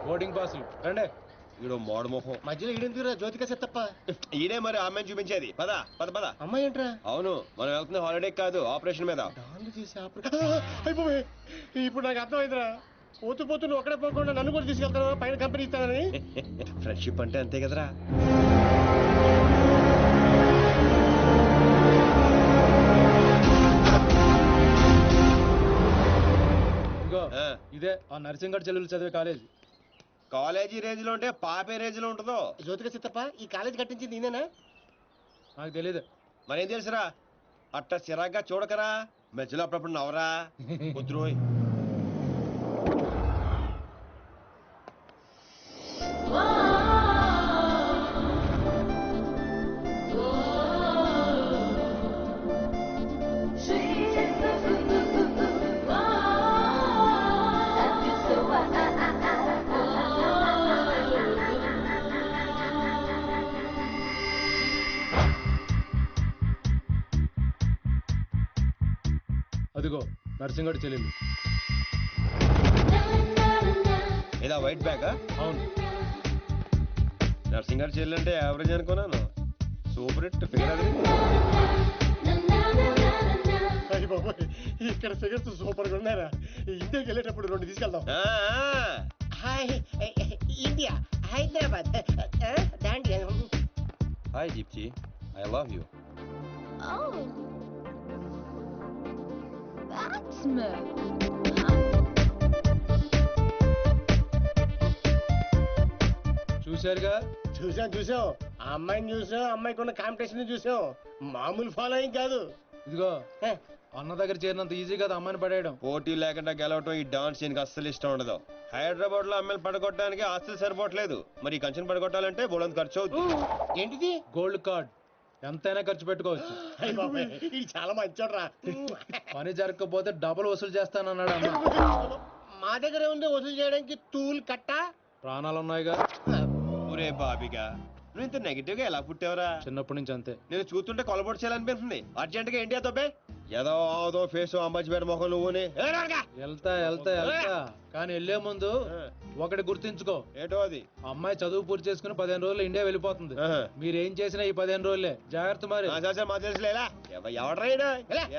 Boarding పాసులు రండి. ఈడో మోడ మొహం మధ్యలో ఈడెందుకురా జ్యోతిక సెత్తప్ప. ఈడే మరి అమ్మాయిని చూపించేది. పద పద పద. అమ్మాయి ఏంట్రా? అవును, మనం వెళ్తుంది హాలిడే కాదు, ఆపరేషన్ మీద. డాన్లు చేసి అయిపోయి ఇప్పుడు నాకు అర్థమైందిరా. పోతూ పోతూ నువ్వు ఒక్కడే పోకుండా నన్ను కూడా తీసుకెళ్తాను పైన కంపెనీ ఇస్తానని. ఫ్రెండ్షిప్ అంటే అంతే కదరా. ఇగో ఇదే ఆ నర్సింగడ్ చెల్లెలు చదివే కాలేజ్. కాలేజీ రేంజ్ లో ఉంటే పాపే రేంజ్ లో ఉంటుందో. జ్యోతిక సెత్తప్ప ఈ కాలేజ్ కట్టించింది నేనేనా? నాకు తెలీదు. మరేం తెలుసురా, అట్ట చిరాగ్గా చూడకరా, మధ్యలో అప్పుడప్పుడు నవ్వరా. కుదురోయ్. అదిగో నర్సింగడ్ చెల్లెలు. ఏదా వైట్ బ్యాగా? అవును. నర్సింగ్ గారు చెల్లంటే యావరేజ్ అనుకున్నాను. సూపర్ హిట్ ఫిగర్ అది. అయ్యి బాబోయ్, ఇక్కడ ఫిగర్స్ సూపర్ గా ఉన్నారా. ఇండియాకి వెళ్ళేటప్పుడు 2 తీసుకెళ్దాం. Hi India, Hyderabad. Dandiya. Hi Deepti, I love you. చూశారుగా? చూసాం. ఆ అమ్మాయిని చూసాం, అమ్మాయికి ఉన్న కాంపిటీషన్ చూసాం. మామూలు ఫాలోయింగ్ కాదు. ఇదిగో అన్న దగ్గర చేరినంత ఈజీ కాదు అమ్మాయిని పడేయడం. పోటీ లేకుండా గెలవటం ఈ డాన్స్ దీనికి అస్సలు ఇష్టం ఉండదు. హైదరాబాద్ లో అమ్మాయిలు పడగొట్టడానికి ఆస్తులు సరిపోవట్లేదు, మరి ఈ కంచెను పడగొట్టాలంటే బోలంత ఖర్చు అవుతుంది. ఏంటిది? Gold card. ఎంతైనా ఖర్చు పెట్టుకోవచ్చు. ఇది చాలా మంచోడ్రా. పని జరగకపోతే డబుల్ వసూలు చేస్తానన్నాడు అన్న. మా దగ్గర ఉంది వసూలు చేయడానికి తూల్ కట్ట. ప్రాణాలు ఉన్నాయిగా. ఒరే బాబిగా, నువ్వు ఇంత నెగిటివ్ గా ఎలా పుట్టావరా? చిన్నప్పటి నుంచి అంతే. నేను చూస్తుంటే కొలబొట్టు చేయాలనిపిస్తుంది. అర్జెంట్ గా ఇండియా తోపే. ఏదో ఫేస్ అంబాజీపేట మొహం నువ్వుని. వెళ్తా కానీ వెళ్లే ముందు ఒకటి గుర్తించుకో. ఏటో అది? అమ్మాయి చదువు పూర్తి చేసుకుని 15 రోజులు ఇండియా వెళ్ళిపోతుంది. మీరేం చేసినా ఈ 15 రోజులే జాగ్రత్త. మరి మా తెలుసులేలా ఎవడ్రైనా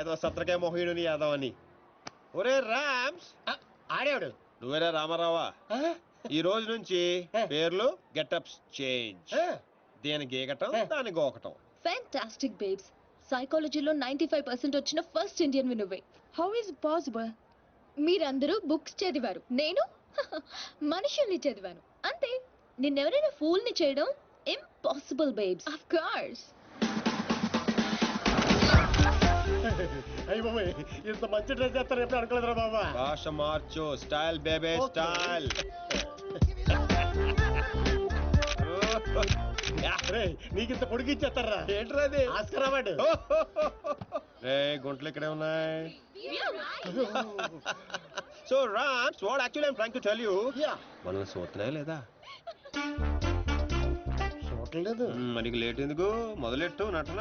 ఏదో సత్రకాయ మొహీడుని యాదవ్ అని. ఒరే రామ్స్, ఆడేవాడు నువ్వేరా రామారావా? ఈ రోజు నుంచి పేర్లు గెటప్స్ చేంజ్. దేని గీకటం, దాని గోకటం. Fantastic babes. సైకాలజీలో 95% వచ్చిన ఫస్ట్ ఇండియన్ నువ్వే. How is possible? మీరందరూ బుక్స్ చదివారు, నేను మనుషుల్ని చదివాను అంతే. నిన్నెవరైనా ఫూల్ ని చేయడం ఇంపాసిబుల్ బేబ్స్. Of course. అయ్యి బాబాయ్, ఇంత మంచి డ్రెస్ చేస్తారు ఎప్పుడు అనుకోలేదురా బాబా. భాష మార్చు, స్టైల్ బేబే స్టైల్. నీకింత పొడిగిచ్చేస్తారా? ఏంట్రా అది? Oscar award. రే గుంటలు ఇక్కడే ఉన్నాయి. So Rams, what actually I'm trying to tell you, మనల్ని చూస్తున్నాయా లేదా? చూడలేదు. మనకి లేట్ ఎందుకు, మొదలెట్టు నటన.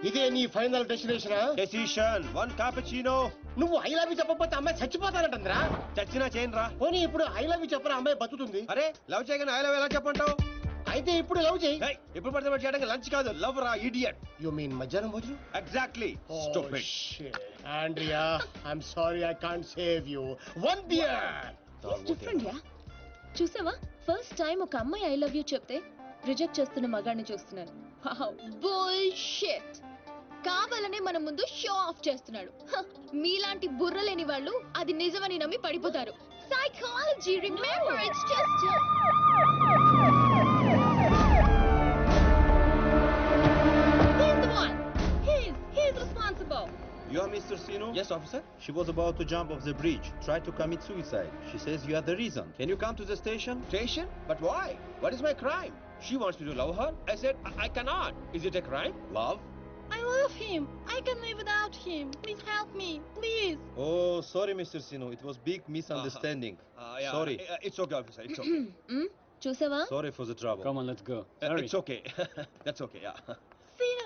ఇదే నీ ఫైనల్ డెసిషన్. 1 cappuccino. నువ్వు ఐ లవ్ యూ చెప్పకపోతే అమ్మాయి చచ్చిపోతానంటుందిరా. చచ్చినా చేయను రా. పోనీ ఇప్పుడు ఐ లవ్ యూ చెప్పరా, అమ్మాయి బతుకుతుంది. అరే లవ్ చేయగానే ఐ లవ్ ఎలా చెప్పంటావు? అయితే ఇప్పుడు లవ్ చేయి. ఇప్పుడు పడితే చేయడానికి లంచ్ కాదు, లవ్ రా ఇడియట్. యు మీన్ మధ్యాహ్నం భోజనం? Exactly. Stupid. Andrea, I'm sorry, I can't save you. 1 beer. Different yeah. చూసావా, ఫస్ట్ టైం ఒక అమ్మాయి ఐ లవ్ యూ చెప్తే రిజెక్ట్ చేస్తున్న మగాడిని చూస్తున్నాను. బుల్షిట్. కావాలనే మన ముందు షో ఆఫ్ చేస్తున్నాడు. మీలాంటి బుర్ర లేని వాళ్ళు అది నిజమని నమ్మి పడిపోతారు. Psychology, remember, it's just he's responsible. You are Mr. Sino? Yes, officer. She was about to jump off the bridge, tried to commit suicide. She says you are the reason. Can you come to the station? Station? But why? What is my crime? She wants me to love her. I said I cannot. Is it a crime? Love? I love him. I can live without him. Please help me, please. Oh, sorry, Mr. Sino. It was big misunderstanding. Yeah. Sorry. It's okay, officer. It's okay. చూసావా? Sorry for the trouble. Come on, let's go. It's okay. That's okay, yeah. Sino,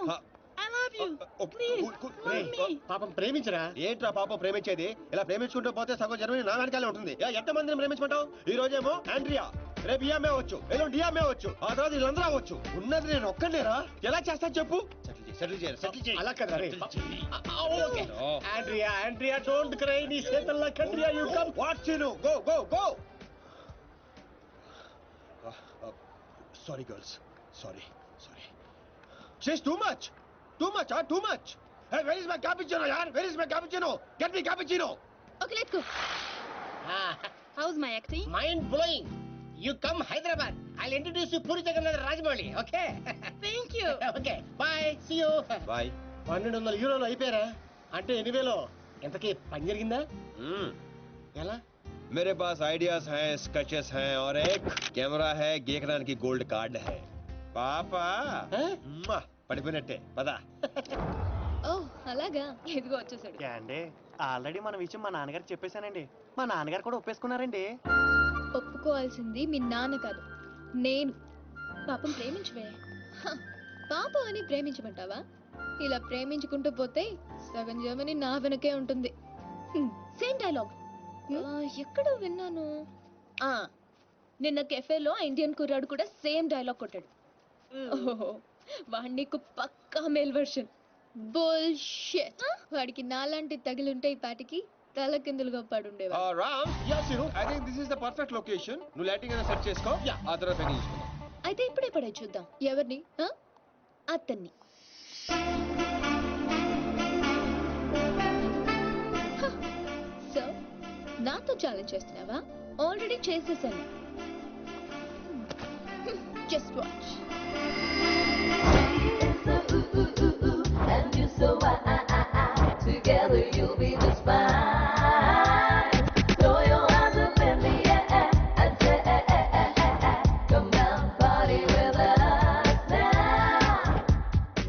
I love you. Please, love me. పాపం ప్రేమించరా. ఏంట్రా పాపం ప్రేమించేది? ఇలా ప్రేమించుకుంటూ పోతే సగం Germany నా వెనకాలే ఉంటుంది. ఎంత మందిని ప్రేమించుకుంటావు? ఈ రోజేమో ఆండ్రియా, రేపు ఈఎంఏ అవచ్చు, ఎల్లుండి డిఎంఏ అవచ్చు, ఆ తర్వాత వీళ్ళందరూ అవచ్చు. ఉన్నది నేను ఒక్కనేరా, ఎలా చేస్తా చెప్పు? సెటిల్ చేయాలి. అలా కదా రే. Okay Andrea don't cry. నీ చేతల్లో కండ్రియా you come. What Chinu, go. Sorry girls, sorry. She's too much. Hey, where is my cappuccino, yaar? Where is my cappuccino? Get me cappuccino. Okay let's go. How's my acting? Mind blowing. You come Hyderabad. I'll introduce you Puri Jagannath Rajamouli. Okay Thank you. Okay bye see you. Bye. 1200 యూరోలు అయిపోయారా? అంటే 8,000. ఇంతకీ పని జరిగిందా? ఎలా? मेरे पास ideas हैं, sketches हैं और एक कैमरा है, गेकरान की गोल्ड कार्ड है. పాపా పడిపోయినట్టే పదా. ఓ అలాగా, ఇదిగో వచ్చేసాడు. అండి ఆల్రెడీ మన విషయం మా నాన్నగారికి చెప్పేశానండి. మా నాన్నగారు కూడా ఒప్పేసుకున్నారండి. ఒప్పుకోవాల్సింది మీ నాన్న కాదు, నేను. పాపం ప్రేమించవే. పాపం అని ప్రేమించమంటావా? ఇలా ప్రేమించుకుంటూ పోతే సగం జర్మనీ నా వెనకే ఉంటుంది. సేమ్ డైలాగ్ ఎక్కడో విన్నాను. నిన్న కెఫేలో ఇండియన్ కుర్రాడు కూడా సేమ్ డైలాగ్ కొట్టాడు. ఓహో, వాడి నీకు పక్కా మేల్ వర్షన్. బుల్షిట్. వాడికి నాలాంటి తగిలుంటే ఈ పాటికి తల కిందులుగా పడుండేవా. Ram, I think this is the perfect location. నువ్వు లైటింగ్ అయినా సెట్ చేసుకో, ఆ తర్వాత పెళ్లి చేసుకుందాం. అయితే ఇప్పుడే పడే చూద్దాం. ఎవరిని? అతన్ని. సో నాతో ఛాలెంజ్ చేస్తున్నావా? ఆల్రెడీ చేసేసాను. Just watch. And you so together you'll be just fine. Throw your hands up in the air and say, come down, party with us now.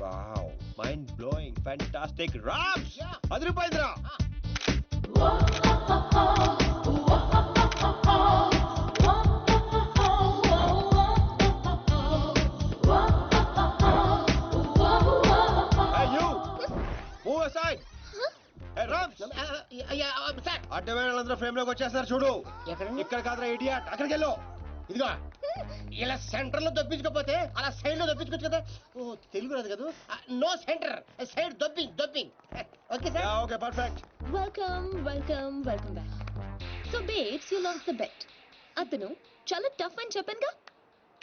Wow, mind blowing, fantastic. Rams, అదిరిపోయిందిరా. అడ్డమైన వాళ్ళందరూ frame లోకి వచ్చేస్తారు చూడు. ఇక్కడ కాదురా idiot, అక్కడికి వెళ్ళు. ఇదిగో ఇలా సెంటర్ లో దొప్పించకపోతే అలా సైడ్ లో దొప్పించుకోవచ్చు కదా. ఓ తెలుగు రాదు కదా. No centre, side dropping. Okay sir. Okay perfect. Welcome back. So babes, you lost the bet. అతను చాలా టఫ్ అని చెప్పానుగా.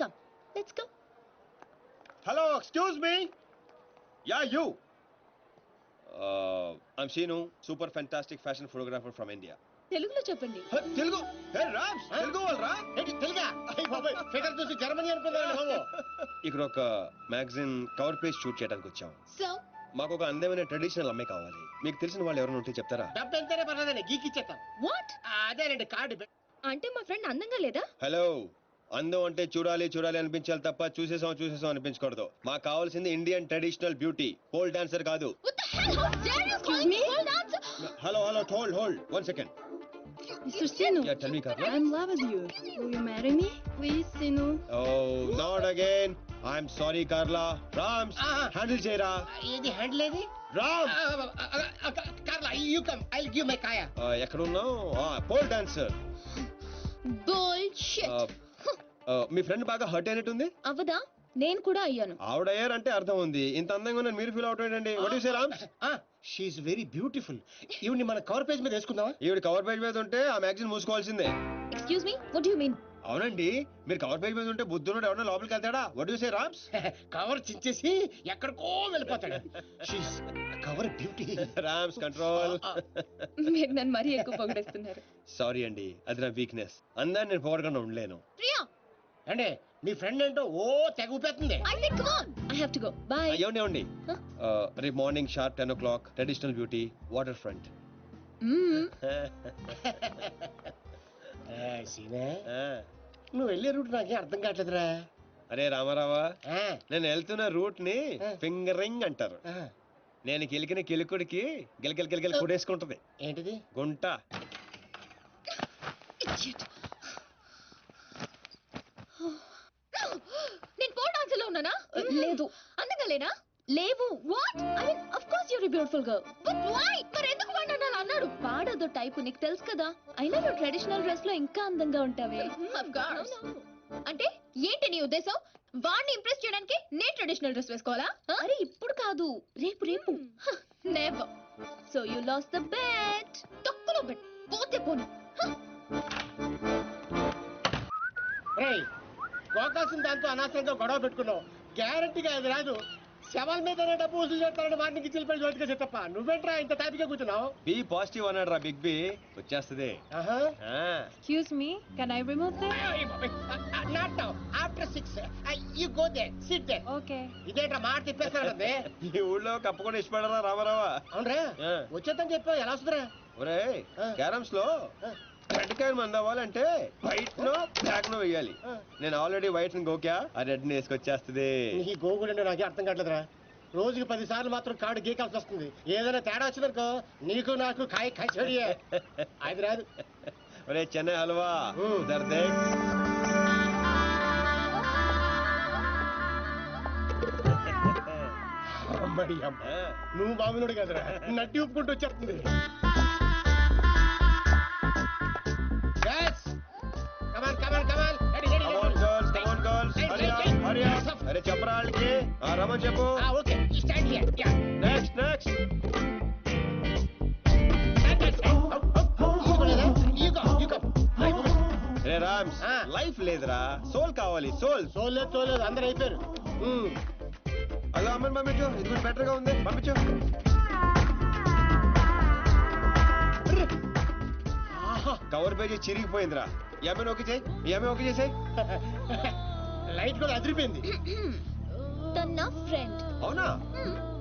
Come let's go. Hello, excuse me. Yeah you. I'm Seenu, super fantastic fashion photographer from India. తెలుగులో చెప్పండి. తెలుగు? హే రామ్స్, తెలుగు వాళ్ళరా? తెలుగా? బాబాయ్ figure చూసి Germany అనుకున్నాను బాబు. ఇక్కడ ఒక మ్యాగజైన్ కవర్ పేజ్ షూట్ చేయడానికి వచ్చాం. సో మాకు ఒక అందమైన ట్రెడిషనల్ అమ్మాయి కావాలి. మీకు తెలిసిన వాళ్ళు ఎవరైనా ఉంటే చెప్తారా? డబ్బు ఎంతైనా పర్లేదండి, గీకిచ్చేస్తాం. వాట్? అదేనండి కార్డు. అంటే మా ఫ్రెండ్ అందంగా లేదా? హలో, అందం అంటే చూడాలి అనిపించాలి తప్ప చూసేసాం అనిపించకూడదు. మాకు కావాల్సింది Indian traditional beauty, pole dancer కాదు. What the hell? How dare you call me pole dancer? Hello, hold 1 second. Mr. Sinu, Yeah, tell me, Carla. I'm in love with you. Will you marry me? Please, Sinu. Oh, not again. I'm sorry, Carla. Rams, handle చేయరా. ఏది handle ఏది? Ram. Carla, you come, I'll give my కాయా. ఎక్కడ ఉన్నావు? Pole dancer. Bullshit. మీ friend బాగా hurt అయినట్టుంది. అవదా? నేను కూడా అయ్యాను. ఆవిడయ్యారంటే అర్థం ఉంది. ఇంత అందంగా ఉన్నాను మీరు ఫీల్ అవుట్ ఏంటండి? What you say Rams? She is very beautiful. ఈవిని మన కవర్ పేజ్ మీద వేసుకుందామా? ఈవిడ కవర్ పేజ్ మీద ఉంటే ఆ మ్యాగజైన్ మూసుకోవాల్సిందే. Excuse me, what do you mean? అవునండి, మీరు కవర్ పేజ్ మీద ఉంటే బుద్ధుడు ఎవరైనా లోపలికి వెళ్తాడా? What you say Rams? Cover చించేసి ఎక్కడికో వెళ్ళిపోతాడు. She is cover beauty. Rams control. మీరు నన్ను మరీ ఎక్కువ పొగిడేస్తున్నారు. సారీ అండి, అది నా వీక్నెస్. అందరిని నేను పొగడకుండా ఉండలేను. ప్రియా, అంటే మీ ఫ్రెండ్ ఏంటో ఓ తెగ ఊపేస్తుంది. I think come on. I have to go. Bye. ఏమండి రేపు morning sharp 10 o'clock traditional beauty water front. సీనే, నువ్వు వెళ్ళే రూట్ నాకేం అర్థం కావట్లేదురా. అరే రామారావా, నేను వెళ్తున్న రూట్ ని ఫింగరింగ్ అంటారు. నేను కిలికిన కిలుకుడికి గిలగిల కొడేసుకుంటది. ఏంటిది? గుంట. నేను పోల్ డాన్స్ లో ఉన్నానా? లేదు. అందంగా లేనా? లేవు. What? I mean of course you're beautiful girl, but why? మరి ఎందుకు వాడు అలా అన్నాడు? వాడదో టైపు, నీకు తెలుసు కదా. అయినా నువ్వు ట్రెడిషనల్ డ్రెస్ లో ఇంకా అందంగా ఉంటావే. Of course. అంటే ఏంటి నీ ఉద్దేశం? వాడిని ఇంప్రెస్ చేయడానికి నేను ట్రెడిషనల్ డ్రెస్ వేసుకోవాలా? అరే ఇప్పుడు కాదు, రేపు రేపు. Never. So you lost the bet. తొక్కలో బెట్. పోతే పోను. రేయ్, గోకాల్సిన దాంతో అనవసరంగా గొడవ పెట్టుకున్నావు. గ్యారంటీగా అది రాదు. శవాల మీద డబ్బు వసూలు చేస్తారని వాటికి చిల్లిపడి జోటిగా చెత్తప్ప. నువ్వేంట్రా ఇంత టాపిక్గా కూర్చున్నావు? బి పాజిటివ్ అన్నాడు రా బిగ్ బి. వచ్చేస్తుంది. ఆహా. Excuse me, can I remove that? Not now. After 6 you go there, sit there. Okay. ఇదేంట్రా మాట తిప్పేస్తాడంటే. ఈ ఊళ్ళో కప్పుకొని ఇష్టపడరా రామారావా? అవునరా, ఆ. వచ్చేద్దని చెప్పావు. ఎలా వస్తుందిరా? ఒరే క్యారమ్స్ లో రెడ్ కాయిన్ మంది అవ్వాలంటే వైట్ నో బ్లాక్ నో వేయాలి. నేను ఆల్రెడీ వైట్ గోక్యా, ఆ రెడ్ ని వేసుకొచ్చేస్తుంది. ఈ గోగుడు నాకే అర్థం కావట్లేదురా. రోజుకి 10 సార్లు మాత్రం కార్డు గీకాల్సి వస్తుంది. ఏదైనా తేడా వచ్చిందనుకో నీకు నాకు కాయ కచ్చడియే. అది రాదు. ఒరే చెన్నై హల్వా దర్దే. అమ్మడి అమ్మ, నువ్వు బాగున్నాడు కదరా, నడ్డి ఉప్పుకుంటూ వచ్చేస్తుంది. అరే చెప్పరా వాళ్ళకి. రమన్ చెప్పు. Next next. రే రామ్స్, లైఫ్ లేదురా, సోల్ కావాలి. సోల్. చూడలేదు అందరు అయిపోయారు. అలా అమ్మని పంపించు, ఇది కొంచెం బెటర్ గా ఉంది, పంపించు. కవర్ పేజీ చిరిగిపోయిందిరా. ఈ అమ్మాయిని ఓకే చేయి, ఈ అమ్మాయి ఓకే చేసాయి. లైట్ కూడా అదిరిపోయింది. తన ఫ్రెండ్. అవునా?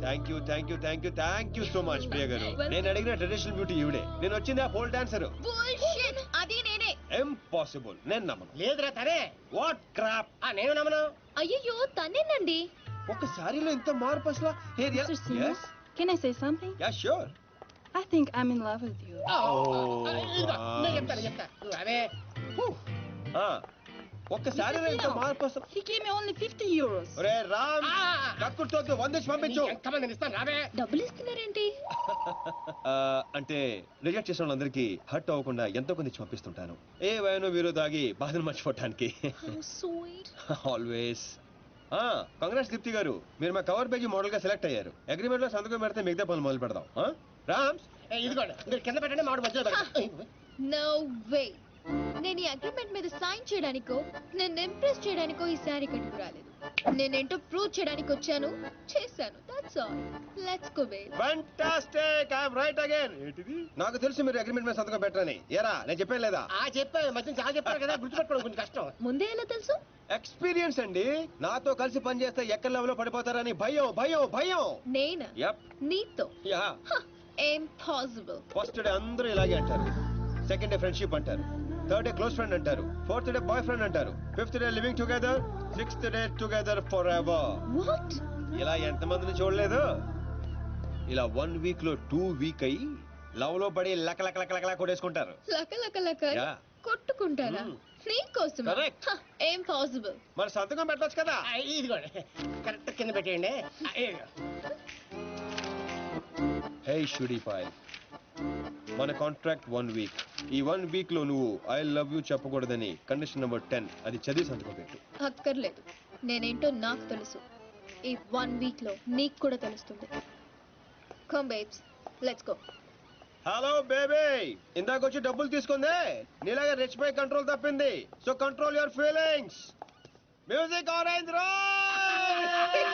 Thank you thank you thank you thank you so much Priya గారు. నేను అడిగిన ట్రెడిషనల్ బ్యూటీ ఈవిడే. నేను వచ్చింది ఆ పోల్ డాన్సర్. బుల్షిట్. అది నేనే. ఇంపాసిబుల్. నేను నమ్మను. లేదురా తనే. What crop. నేను నమ్మను. అయ్యో తనేనండి. ఒక సారీలో ఇంత మార్పు అసలు. Mr. Singh, can I say something? Yeah sure. I think I'm in love with you. నేను చెప్తా. అవే ఒక్క సారీలో ఇంత మార్పు అసలు. He gave me only 50 euros. ఒరే రామ్, కక్కుర్తో 100 పంపించు. ఎంతమంది ఇస్తాను రావే. డబ్బులు ఇస్తున్నారేంటి? అంటే రిజెక్ట్ చేసిన వాళ్ళందరికీ హర్ట్ అవ్వకుండా ఎంతో కొంత ఇచ్చి పంపిస్తుంటాను. ఏ వయనో వీరో దాగి బాధను మర్చిపోవటానికి. How sweet. Always. Congrats Deepti garu, మీరు మా కవర్ పేజీ మోడల్ గా సెలెక్ట్ అయ్యారు. అగ్రిమెంట్ లో సంతకం పెడితే మిగతా పనులు మొదలు పెడదాం. రామ్స్, ఇదిగోండి, మీరు కింద పెట్టండి, మామిడి మధ్యలో పెట్టండి. No way. నేను ఈ అగ్రిమెంట్ మీద సైన్ చేయడానికో నేను ఇంప్రెస్ చేయడానికో ఈ శారీ కట్టుకు రాలేదు. నేనేంటో ప్రూవ్ చేయడానికి వచ్చాను, చేశాను. That's all. Let's go baby. Fantastic. I am right again. ఏంటిది? నాకు తెలుసు మీరు అగ్రిమెంట్ మీద సంతకం పెట్టరని. ఏరా నేను చెప్పాను లేదా? చెప్పాను, మధ్య చాలా చెప్పారు కదా, గుర్తుపెట్టుకోవడం కొంచెం కష్టం. ముందే ఎలా తెలుసు? ఎక్స్పీరియన్స్ అండి. నాతో కలిసి పని చేస్తే ఎక్కడ లెవెల్లో పడిపోతారని భయం భయం భయం. నేనా? యప్. నీతో? యా. ఇంపాసిబుల్. ఫస్ట్ డే అందరూ ఇలాగే అంటారు. సెకండ్ డే ఫ్రెండ్షిప్ అంటారు. థర్డ్ డే క్లోజ్ ఫ్రెండ్ అంటారు. ఫోర్త్ డే బాయ్ ఫ్రెండ్ అంటారు. Fifth day living together. Sixth day together for ever. What? ఇలా ఎంతమందిని చూడలేదు? ఇలా 1 వీక్ లో 2 వీక్ అయ్యి లవ్ లో పడి లక లక లక లక కొట్టేసుకుంటారు. లక లక లక Yeah. కొట్టుకుంటారా? నీకోసం. Correct. ఇంపాసిబుల్. మరి సంతకం పెట్టొచ్చు కదా. ఇదిగోండి, కరెక్ట్ కింద పెట్టేయండి. హే షుడీ పాయ్, మన కాంట్రాక్ట్ 1 వీక్. ఈ 1 వీక్ లో నువ్వు ఐ లవ్ యూ చెప్పకూడదని కండిషన్ నెంబర్ 10 అది చదివి సంతకం పెట్టు. అక్కర్లేదు, నేనేంటో నాకు తెలుసు. ఈ 1 వీక్ లో నీకు కూడా తెలుస్తుంది. Come babes, let's go. Hello baby, ఇందాకొచ్చి డబ్బులు తీసుకుందే నీలాగా రిచ్ పై కంట్రోల్ తప్పింది. So control your feelings. Music orange role.